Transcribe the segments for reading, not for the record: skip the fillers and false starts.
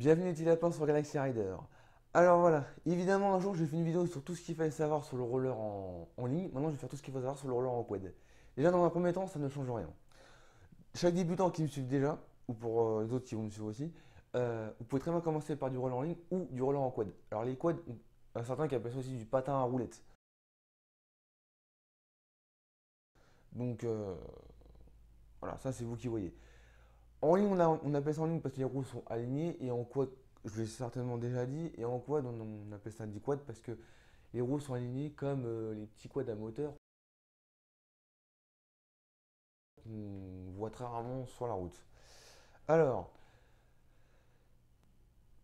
Bienvenue les petits lapins sur Galaxy Rider. Alors voilà, évidemment un jour j'ai fait une vidéo sur tout ce qu'il fallait savoir sur le roller en ligne. Maintenant je vais faire tout ce qu'il faut savoir sur le roller en quad. Déjà dans un premier temps ça ne change rien. Chaque débutant qui me suit déjà, ou pour les autres qui vont me suivre aussi, vous pouvez très bien commencer par du roller en ligne ou du roller en quad. Alors les quads, un certain qui appelle ça aussi du patin à roulettes. Donc voilà, ça c'est vous qui voyez. En ligne on appelle ça en ligne parce que les roues sont alignées et en quad, je l'ai certainement déjà dit, et en quad on appelle ça du quad parce que les roues sont alignées comme les petits quads à moteur qu'on voit très rarement sur la route. Alors,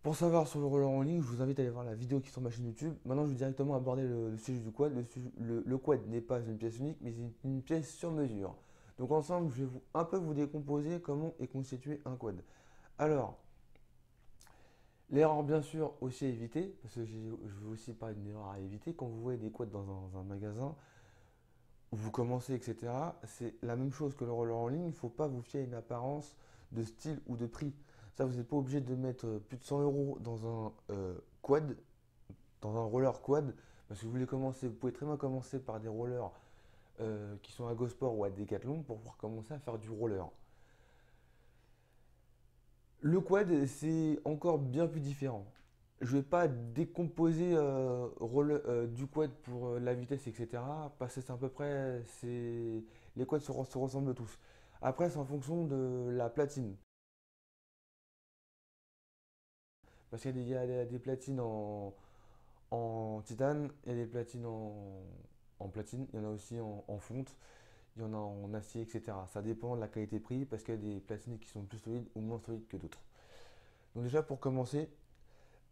pour savoir sur le roller en ligne, je vous invite à aller voir la vidéo qui est sur ma chaîne YouTube. Maintenant, je vais directement aborder le sujet du quad. Le quad n'est pas une pièce unique, mais c'est une pièce sur mesure. Donc ensemble, je vais un peu vous décomposer comment est constitué un quad. Alors, l'erreur bien sûr aussi à éviter, parce que je veux aussi parler d'une erreur à éviter, quand vous voyez des quads dans un magasin, vous commencez, etc., c'est la même chose que le roller en ligne. Il ne faut pas vous fier à une apparence de style ou de prix. Ça, vous n'êtes pas obligé de mettre plus de 100 euros dans un quad, dans un roller quad, parce que vous voulez commencer. Vous pouvez très bien commencer par des rollers qui sont à Gosport ou à Decathlon pour pouvoir commencer à faire du roller. Le quad, c'est encore bien plus différent. Je ne vais pas décomposer du quad pour la vitesse, etc. Parce que c'est à peu près, les quads se ressemblent tous. Après, c'est en fonction de la platine. Parce qu'il y a des platines en titane, il y a des platines en platine, il y en a aussi en fonte, il y en a en acier, etc. Ça dépend de la qualité-prix parce qu'il y a des platines qui sont plus solides ou moins solides que d'autres. Donc déjà pour commencer,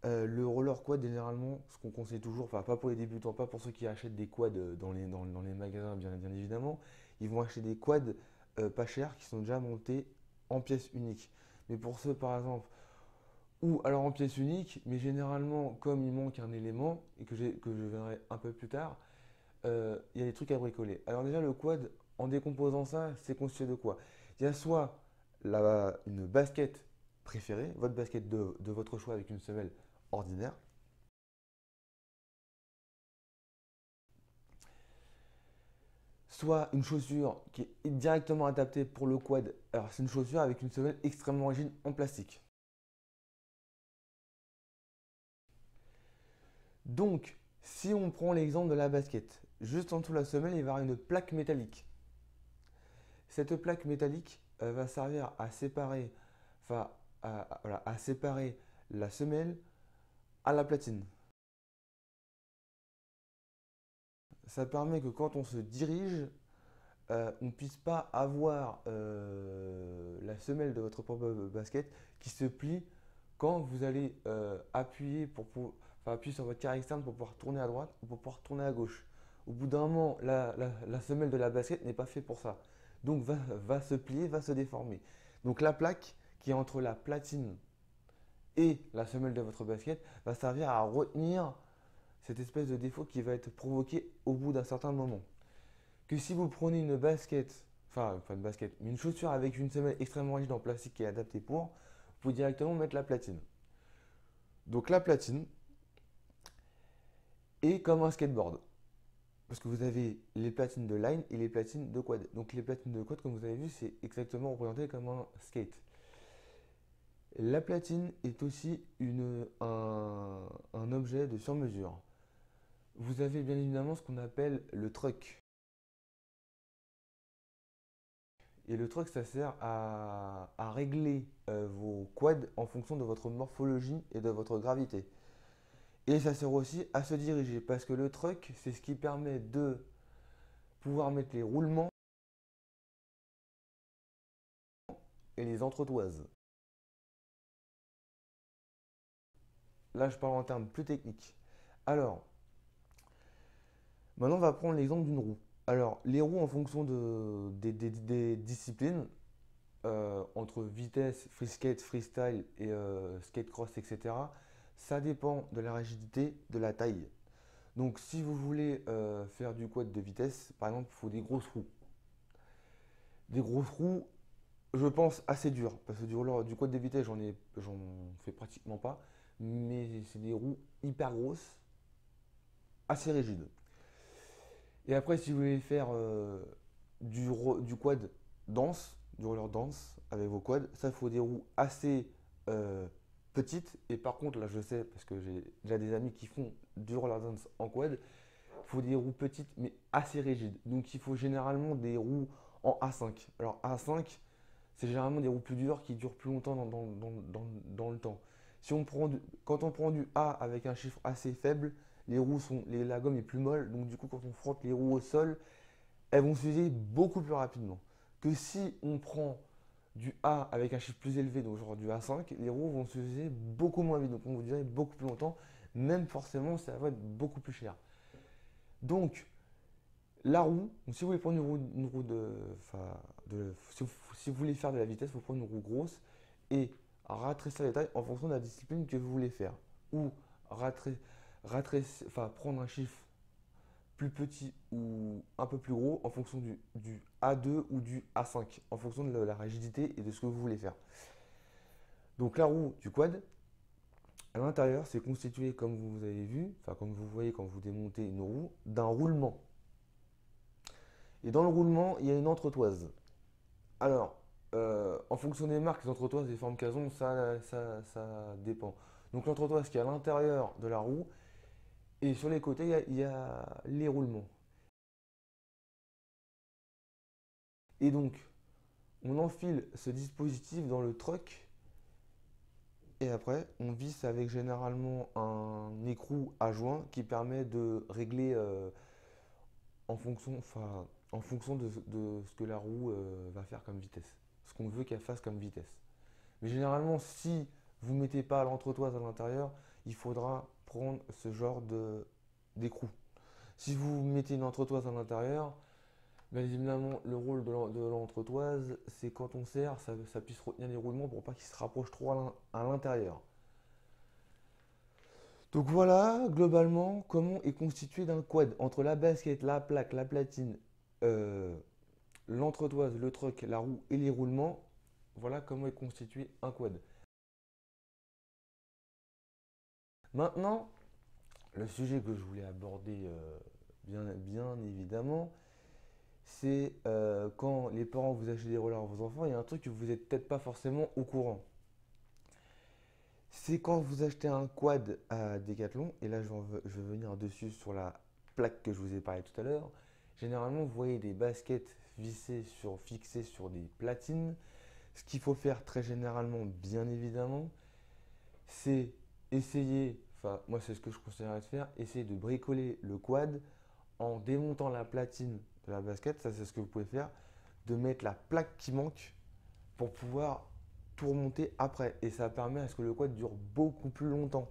le roller quad, généralement, ce qu'on conseille toujours, enfin pas pour les débutants, pas pour ceux qui achètent des quads dans les magasins, bien évidemment, ils vont acheter des quads pas chers qui sont déjà montés en pièces uniques. Mais pour ceux, par exemple, ou alors en pièces uniques, mais généralement, comme il manque un élément, et que je verrai un peu plus tard, il y a des trucs à bricoler. Alors déjà, le quad, en décomposant ça, c'est constitué de quoi? Il y a soit une basket préférée, votre basket de votre choix avec une semelle ordinaire, soit une chaussure qui est directement adaptée pour le quad. Alors c'est une chaussure avec une semelle extrêmement rigide en plastique. Donc, si on prend l'exemple de la basket, juste en dessous de la semelle, il va y avoir une plaque métallique. Cette plaque métallique va servir à séparer, enfin, voilà, à séparer la semelle à la platine. Ça permet que quand on se dirige, on ne puisse pas avoir la semelle de votre propre basket qui se plie quand vous allez enfin, appuyer sur votre carré externe pour pouvoir tourner à droite ou pour pouvoir tourner à gauche. Au bout d'un moment, la semelle de la basket n'est pas faite pour ça. Donc va se plier, va se déformer. Donc la plaque qui est entre la platine et la semelle de votre basket va servir à retenir cette espèce de défaut qui va être provoqué au bout d'un certain moment. Que si vous prenez une basket, enfin pas une basket, mais une chaussure avec une semelle extrêmement rigide en plastique qui est adaptée pour, vous pouvez directement mettre la platine. Donc la platine est comme un skateboard. Parce que vous avez les platines de line et les platines de quad. Donc les platines de quad, comme vous avez vu, c'est exactement représenté comme un skate. La platine est aussi un objet de sur-mesure. Vous avez bien évidemment ce qu'on appelle le truck. Et le truck, ça sert à régler vos quads en fonction de votre morphologie et de votre gravité. Et ça sert aussi à se diriger parce que le truck, c'est ce qui permet de pouvoir mettre les roulements et les entretoises. Là, je parle en termes plus techniques. Alors, maintenant, on va prendre l'exemple d'une roue. Alors, les roues, en fonction des disciplines, entre vitesse, free skate, freestyle et skate cross, etc., ça dépend de la rigidité, de la taille. Donc, si vous voulez faire du quad de vitesse, par exemple, il faut des grosses roues. Des grosses roues, je pense, assez dur. Parce que du quad de vitesse, j'en fais pratiquement pas. Mais c'est des roues hyper grosses, assez rigides. Et après, si vous voulez faire du quad dense, du roller dense avec vos quads, ça, il faut des roues assez petites. Et par contre, là, je sais, parce que j'ai déjà des amis qui font du roller dance en quad, il faut des roues petites mais assez rigides. Donc, il faut généralement des roues en A5. Alors, A5, c'est généralement des roues plus dures qui durent plus longtemps dans le temps. Si on prend quand on prend du A avec un chiffre assez faible, la gomme est plus molle, donc du coup quand on frotte les roues au sol, elles vont s'user beaucoup plus rapidement. Que si on prend du A avec un chiffre plus élevé, donc genre du A5, les roues vont s'user beaucoup moins vite, donc on vous dirait beaucoup plus longtemps, même forcément ça va être beaucoup plus cher. Donc la roue, donc si vous voulez prendre une roue si vous voulez faire de la vitesse, il faut prendre une roue grosse et rétrécir les tailles en fonction de la discipline que vous voulez faire. Ou prendre un chiffre plus petit ou un peu plus gros en fonction du A2 ou du A5, en fonction de la rigidité et de ce que vous voulez faire. Donc la roue du quad, à l'intérieur, c'est constitué, comme vous avez vu, enfin comme vous voyez quand vous démontez une roue, d'un roulement. Et dans le roulement, il y a une entretoise. Alors, en fonction des marques, les entretoises, les formes qu'elles ont, ça dépend. Donc l'entretoise qui est à l'intérieur de la roue et sur les côtés, il y a les roulements. Et donc, on enfile ce dispositif dans le truck et après, on visse avec généralement un écrou à joint qui permet de régler en fonction de ce que la roue va faire comme vitesse, ce qu'on veut qu'elle fasse comme vitesse. Mais généralement, si vous ne mettez pas l'entretoise à l'intérieur, il faudra prendre ce genre d'écrou. Si vous mettez une entretoise à l'intérieur, bien évidemment, le rôle de l'entretoise, c'est quand on serre, ça puisse retenir les roulements pour pas qu'ils se rapprochent trop à l'intérieur. Donc voilà, globalement, comment est constitué d'un quad. Entre la basket, la plaque, la platine, euh, l'entretoise, le truck, la roue et les roulements, voilà comment est constitué un quad. Maintenant, le sujet que je voulais aborder bien évidemment, c'est quand les parents vous achètent des rollers à vos enfants, il y a un truc que vous n'êtes peut-être pas forcément au courant. C'est quand vous achetez un quad à Decathlon, et là je vais venir dessus sur la plaque que je vous ai parlé tout à l'heure. Généralement, vous voyez des baskets fixées sur des platines. Ce qu'il faut faire très généralement, bien évidemment, c'est essayer, enfin moi c'est ce que je conseillerais de faire, essayer de bricoler le quad en démontant la platine de la basket, ça c'est ce que vous pouvez faire, de mettre la plaque qui manque pour pouvoir tout remonter après. Et ça permet à ce que le quad dure beaucoup plus longtemps.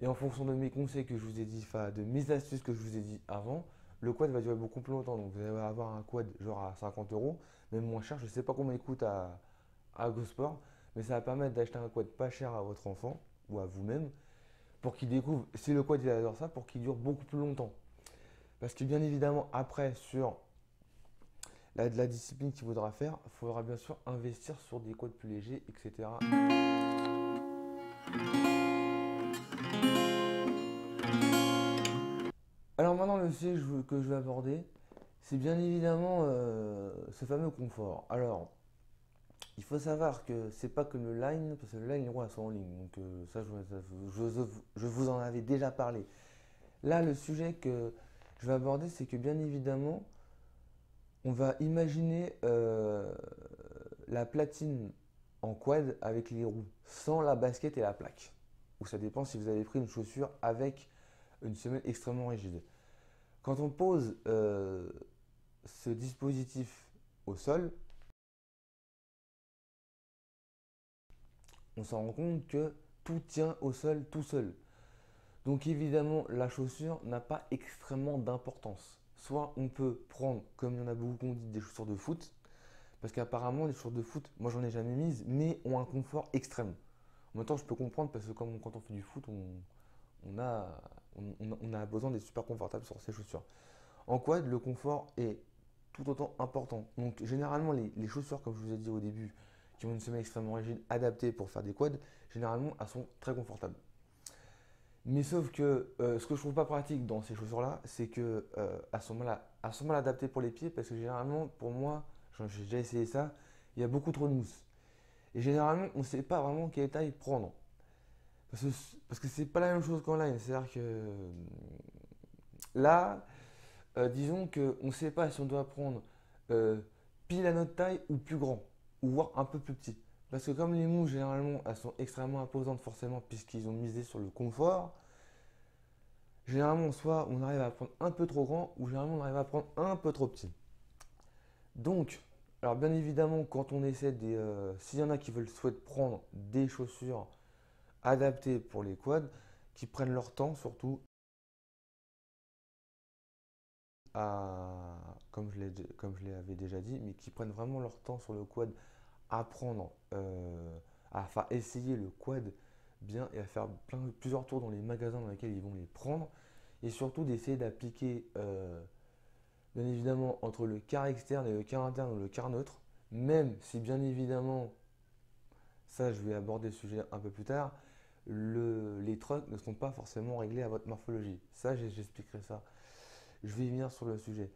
Et en fonction de mes conseils que je vous ai dit, enfin de mes astuces que je vous ai dit avant, le quad va durer beaucoup plus longtemps. Donc vous allez avoir un quad genre à 50 euros, même moins cher. Je ne sais pas combien il coûte à GoSport, mais ça va permettre d'acheter un quad pas cher à votre enfant ou à vous-même pour qu'il découvre, si le quad il adore ça, pour qu'il dure beaucoup plus longtemps. Parce que bien évidemment, après, sur la discipline qu'il faudra faire, il faudra bien sûr investir sur des quads plus légers, etc. Alors maintenant, le sujet que je vais aborder, c'est bien évidemment ce fameux confort. Alors, il faut savoir que c'est pas que le line, parce que le line, les roues elles sont en ligne. Donc ça, je vous en avais déjà parlé. Là, le sujet que je vais aborder, c'est que bien évidemment, on va imaginer la platine en quad avec les roues, sans la basket et la plaque. Ou ça dépend si vous avez pris une chaussure avec une semelle extrêmement rigide. Quand on pose ce dispositif au sol, on s'en rend compte que tout tient au sol tout seul. Donc évidemment, la chaussure n'a pas extrêmement d'importance. Soit on peut prendre, comme il y en a beaucoup qui ont dit, des chaussures de foot, parce qu'apparemment les chaussures de foot, moi j'en ai jamais mises, mais ont un confort extrême. En même temps, je peux comprendre parce que quand on fait du foot, on a, on a besoin d'être super confortable sur ces chaussures. En quad, le confort est tout autant important. Donc généralement les chaussures, comme je vous ai dit au début, qui ont une semelle extrêmement rigide, adaptée pour faire des quads, généralement elles sont très confortables. Mais sauf que ce que je trouve pas pratique dans ces chaussures-là, c'est que elles sont mal adaptées pour les pieds parce que généralement, pour moi, j'ai déjà essayé ça, il y a beaucoup trop de mousse. Et généralement, on ne sait pas vraiment quelle taille prendre. Parce que, parce que c'est pas la même chose qu'en ligne. C'est-à-dire que là, disons qu'on ne sait pas si on doit prendre euh, pile à notre taille ou plus grand, ou voire un peu plus petit. Parce que comme les mousses, généralement, elles sont extrêmement imposantes forcément puisqu'ils ont misé sur le confort. Généralement, soit on arrive à prendre un peu trop grand, ou généralement on arrive à prendre un peu trop petit. Donc, alors bien évidemment, quand on essaie s'il y en a qui souhaitent prendre des chaussures adaptées pour les quads, qui prennent leur temps surtout à, comme je l'avais déjà dit, mais qui prennent vraiment leur temps sur le quad à apprendre, à faire essayer le quad bien et à faire plusieurs tours dans les magasins dans lesquels ils vont les prendre. Et surtout d'essayer d'appliquer, bien évidemment, entre le quart externe et le quart interne ou le quart neutre, même si bien évidemment, ça je vais aborder le sujet un peu plus tard, les trucks ne sont pas forcément réglés à votre morphologie. Ça, j'expliquerai ça. Je vais y venir sur le sujet.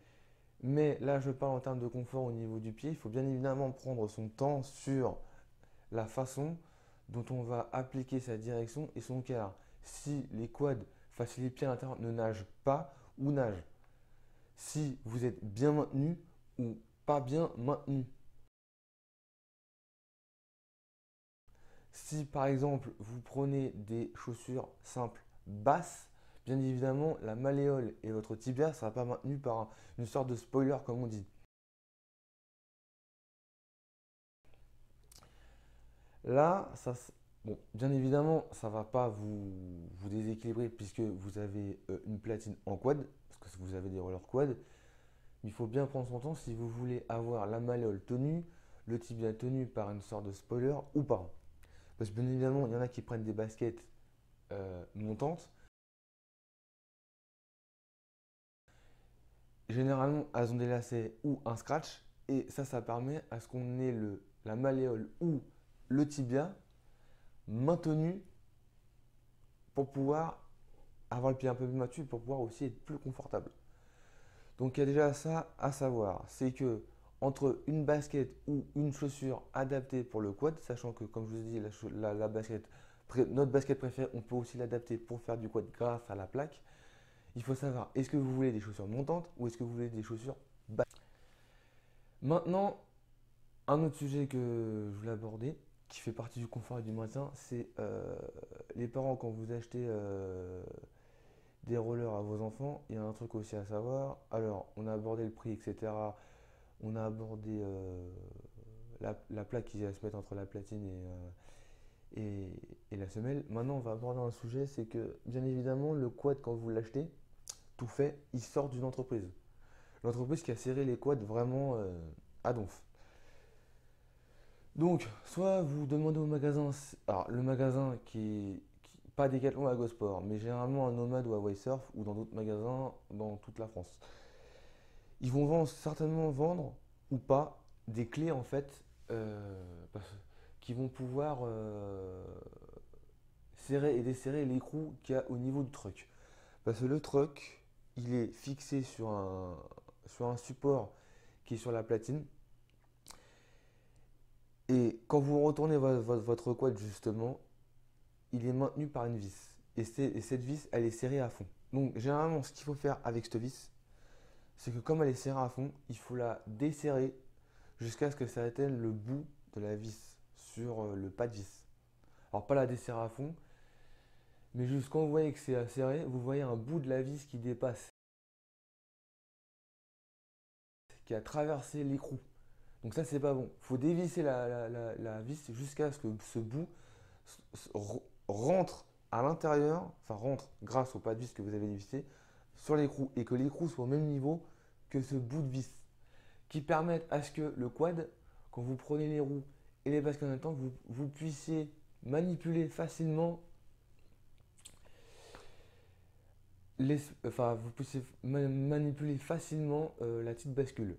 Mais là, je parle en termes de confort au niveau du pied. Il faut bien évidemment prendre son temps sur la façon dont on va appliquer sa direction et son quart. Si les quads, enfin si les pieds à l'intérieur ne nagent pas ou nagent. Si vous êtes bien maintenu ou pas bien maintenu. Si par exemple vous prenez des chaussures simples basses, bien évidemment la malléole et votre tibia ne sera pas maintenu par une sorte de spoiler comme on dit. Là, bon, bien évidemment, ça ne va pas vous déséquilibrer puisque vous avez une platine en quad, parce que vous avez des rollers quad. Il faut bien prendre son temps si vous voulez avoir la malléole tenue, le tibia tenu par une sorte de spoiler ou pas. Parce que bien évidemment, il y en a qui prennent des baskets montantes. Généralement, elles ont des lacets ou un scratch. Et ça permet à ce qu'on ait la malléole ou le tibia maintenu pour pouvoir avoir le pied un peu plus mature pour pouvoir aussi être plus confortable. Donc il y a déjà ça à savoir, c'est que entre une basket ou une chaussure adaptée pour le quad, sachant que comme je vous ai dit, la basket, notre basket préférée, on peut aussi l'adapter pour faire du quad grâce à la plaque. Il faut savoir, est-ce que vous voulez des chaussures montantes ou est-ce que vous voulez des chaussures basses. Maintenant, un autre sujet que je voulais aborder, qui fait partie du confort et du maintien, c'est les parents quand vous achetez des rollers à vos enfants, il y a un truc aussi à savoir. Alors, on a abordé le prix, etc. On a abordé la plaque qui va se mettre entre la platine et la semelle. Maintenant, on va aborder un sujet, c'est que bien évidemment, le quad, quand vous l'achetez, tout fait, il sort d'une entreprise. L'entreprise qui a serré les quads vraiment à donf. Donc, soit vous demandez au magasin, alors le magasin pas Decathlon à Gosport, mais généralement à Nomad ou à Waysurf ou dans d'autres magasins dans toute la France. Ils vont certainement vendre ou pas des clés en fait qui vont pouvoir serrer et desserrer l'écrou qu'il y a au niveau du truck. Parce que le truck, il est fixé sur un support qui est sur la platine. Et quand vous retournez votre quad justement, il est maintenu par une vis. Et cette vis, elle est serrée à fond. Donc généralement, ce qu'il faut faire avec cette vis, c'est que comme elle est serrée à fond, il faut la desserrer jusqu'à ce que ça atteigne le bout de la vis sur le pas de vis. Alors pas la desserrer à fond, mais juste quand vous voyez que c'est serré, vous voyez un bout de la vis qui dépasse, qui a traversé l'écrou. Donc ça c'est pas bon. Il faut dévisser la vis jusqu'à ce que ce bout rentre à l'intérieur, enfin rentre grâce au pas de vis que vous avez dévissé sur l'écrou et que l'écrou soit au même niveau que ce bout de vis qui permettent à ce que le quad, quand vous prenez les roues et les baskets en même temps, vous puissiez manipuler facilement enfin, vous puissiez manipuler facilement la petite bascule.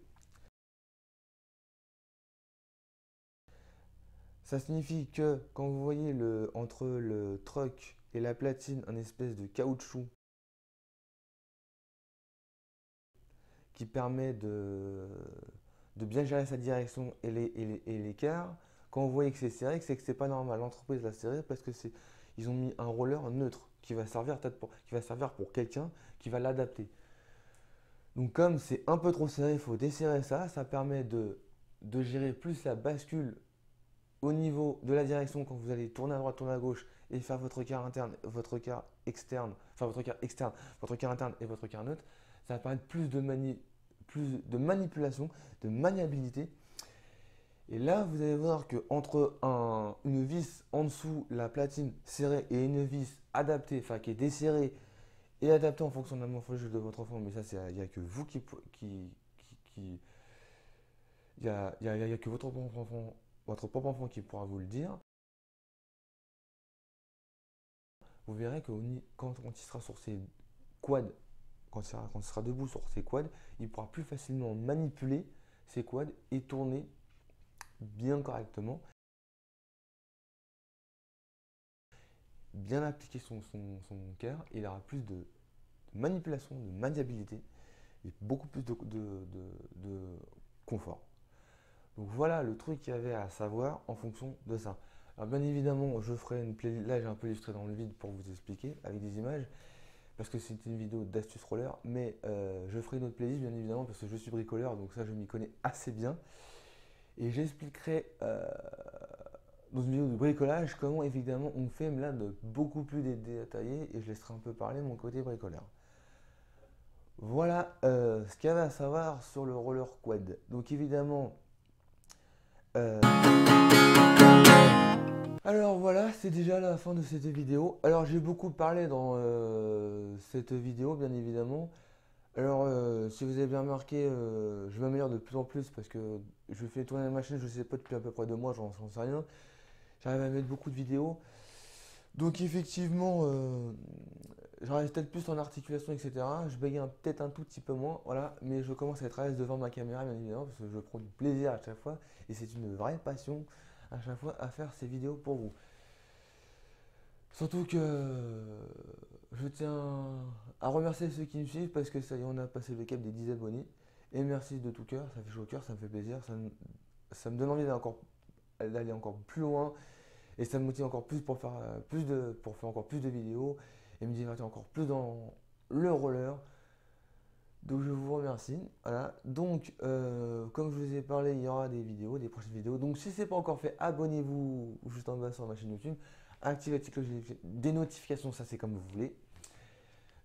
Ça signifie que quand vous voyez entre le truck et la platine un espèce de caoutchouc qui permet de bien gérer sa direction et l'écart, quand vous voyez que c'est serré, c'est que c'est pas normal. L'entreprise l'a serré parce que ils ont mis un roller neutre qui va servir qui va servir pour quelqu'un qui va l'adapter. Donc comme c'est un peu trop serré, il faut desserrer ça. Ça permet de gérer plus la bascule au niveau de la direction quand vous allez tourner à droite, tourner à gauche et faire votre quart interne, votre quart externe, enfin votre quart externe, votre quart interne et votre quart neutre. Ça va permettre plus de manipulation, de maniabilité. Et là, vous allez voir que entre une vis en dessous, la platine serrée et une vis adaptée, enfin qui est desserrée et adaptée en fonction de la morphologie de votre enfant, mais ça, il n'y a que vous qui il y a que votre propre enfant qui pourra vous le dire. Vous verrez que quand il sera sur ses quads, quand il sera debout sur ses quads, il pourra plus facilement manipuler ses quads et tourner bien correctement, bien appliquer son cœur, il aura plus de manipulation, de maniabilité et beaucoup plus de confort. Donc voilà le truc qu'il y avait à savoir en fonction de ça. Alors bien évidemment, je ferai une playlist, là j'ai un peu illustré dans le vide pour vous expliquer avec des images, parce que c'est une vidéo d'astuces roller, mais je ferai une autre playlist bien évidemment parce que je suis bricoleur, donc ça je m'y connais assez bien. Et j'expliquerai dans une vidéo de bricolage comment évidemment on fait là de beaucoup plus détaillé et je laisserai un peu parler mon côté bricoleur. Voilà ce qu'il y avait à savoir sur le roller quad. Donc évidemment, euh, alors voilà, c'est déjà la fin de cette vidéo. Alors j'ai beaucoup parlé dans cette vidéo bien évidemment. Alors si vous avez bien remarqué, je m'améliore de plus en plus parce que je fais tourner la machine, je sais pas depuis à peu près 2 mois, j'en sais rien. J'arrive à mettre beaucoup de vidéos. Donc effectivement, j'arrive peut-être plus en articulation, etc. Je bégaye peut-être un tout petit peu moins, voilà, mais je commence à être à l'aise devant ma caméra, bien évidemment, parce que je prends du plaisir à chaque fois, et c'est une vraie passion à chaque fois à faire ces vidéos pour vous. Surtout que je tiens à remercier ceux qui me suivent, parce que ça y est, on a passé le cap des 10 abonnés, et merci de tout cœur, ça fait chaud au cœur, ça me fait plaisir, ça me donne envie d'aller encore plus loin, et ça me motive encore plus pour faire, pour faire encore plus de vidéos et me divertir encore plus dans le roller. Donc je vous remercie. Voilà. Donc comme je vous ai parlé, il y aura des vidéos, des prochaines vidéos. Donc si ce n'est pas encore fait, abonnez-vous juste en bas sur ma chaîne YouTube. Activez la petite cloche des notifications, ça c'est comme vous voulez.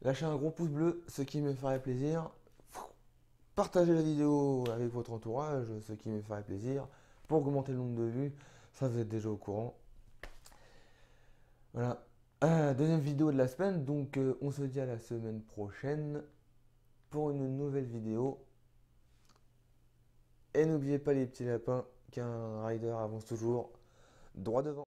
Lâchez un gros pouce bleu, ce qui me ferait plaisir. Partagez la vidéo avec votre entourage, ce qui me ferait plaisir. Pour augmenter le nombre de vues, ça vous êtes déjà au courant. Voilà. Deuxième vidéo de la semaine, donc on se dit à la semaine prochaine pour une nouvelle vidéo. Et n'oubliez pas les petits lapins qu'un rider avance toujours droit devant.